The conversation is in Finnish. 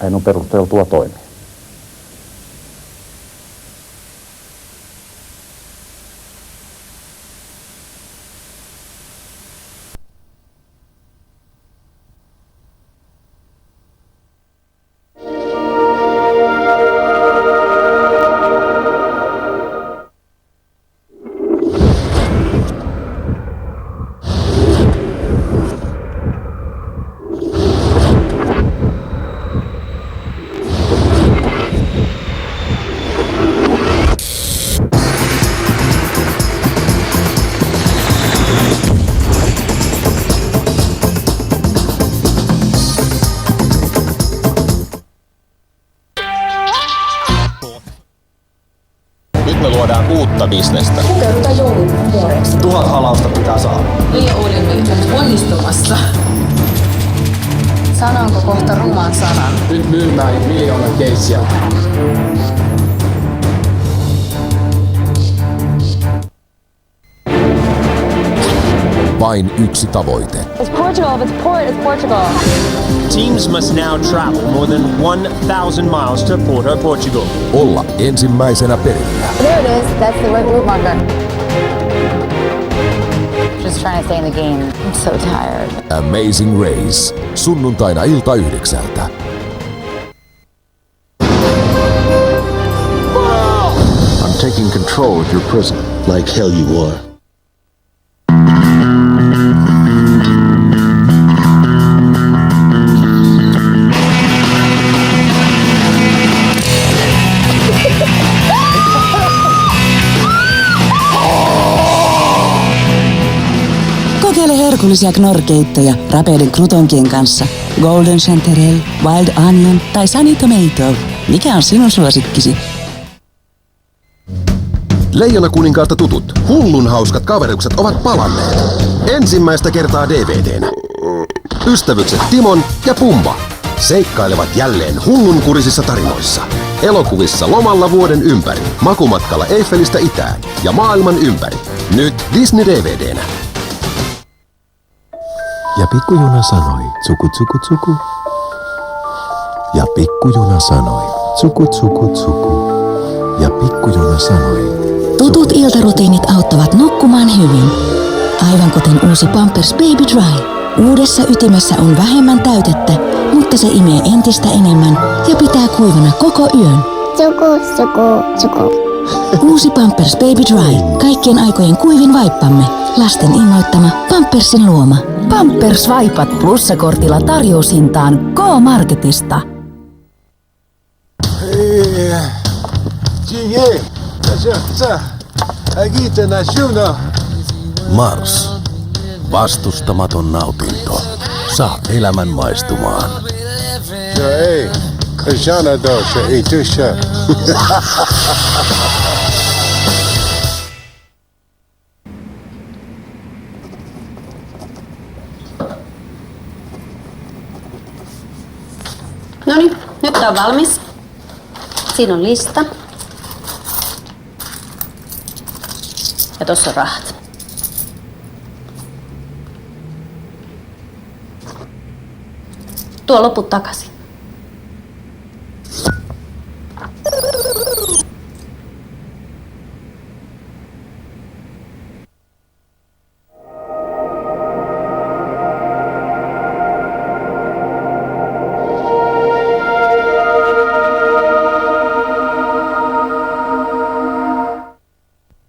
näin on perusteltua toimia. Nyt me luodaan uutta bisnestä. Pukeuduta jouluvuoreksi. 1000 halausta pitää saada. Me olimme nyt onnistumassa. Sanonko kohta ruman sanan? Nyt myymään 1 miljoona keissiä. Vain yksi tavoite. It's Portugal. If it's port, it's Portugal. Teams must now travel more than 1,000 miles to Porto, Portugal. Olla ensimmäisenä perillä. There it is. That's the red blue marker. Just trying to stay in the game. I'm so tired. Amazing Race. Sunnuntaina ilta 9. I'm taking control of your prison. Like hell you are. Kokeile herkullisia knorkeittoja rapeiden krutonkien kanssa. Golden Chanterelle, Wild Onion tai Sunny Tomato. Mikä on sinun suosikkisi? Leijona kuninkaasta tutut, hullun hauskat kaverukset ovat palanneet. Ensimmäistä kertaa DVD:nä. Ystävykset Timon ja Pumba seikkailevat jälleen hullunkurisissa tarinoissa. Elokuvissa lomalla vuoden ympäri, makumatkalla Eiffelistä itään ja maailman ympäri. Nyt Disney DVD:nä. Ja pikkujuna sanoi, tsuku tsuku tsuku. Ja pikkujuna sanoi, tsuku tsuku tsuku. Ja pikkujuna sanoi, Tutut iltarutiinit auttavat nukkumaan hyvin. Aivan kuten uusi Pampers Baby Dry. Uudessa ytimessä on vähemmän täytettä, mutta se imee entistä enemmän ja pitää kuivana koko yön. Tsuku, tsuku, tsuku. Uusi Pampers Baby Dry. Kaikkien aikojen kuivin vaippamme. Lasten innoittama Pampersin luoma. Pampers Vaipat plussakortilla tarjoushintaan K-Marketista. Mars. Vastustamaton nautinto. Saa elämän maistumaan. Noniin, nyt tää on valmis. Siinä on lista. Ja tossa on rahat. Tuo loput takaisin.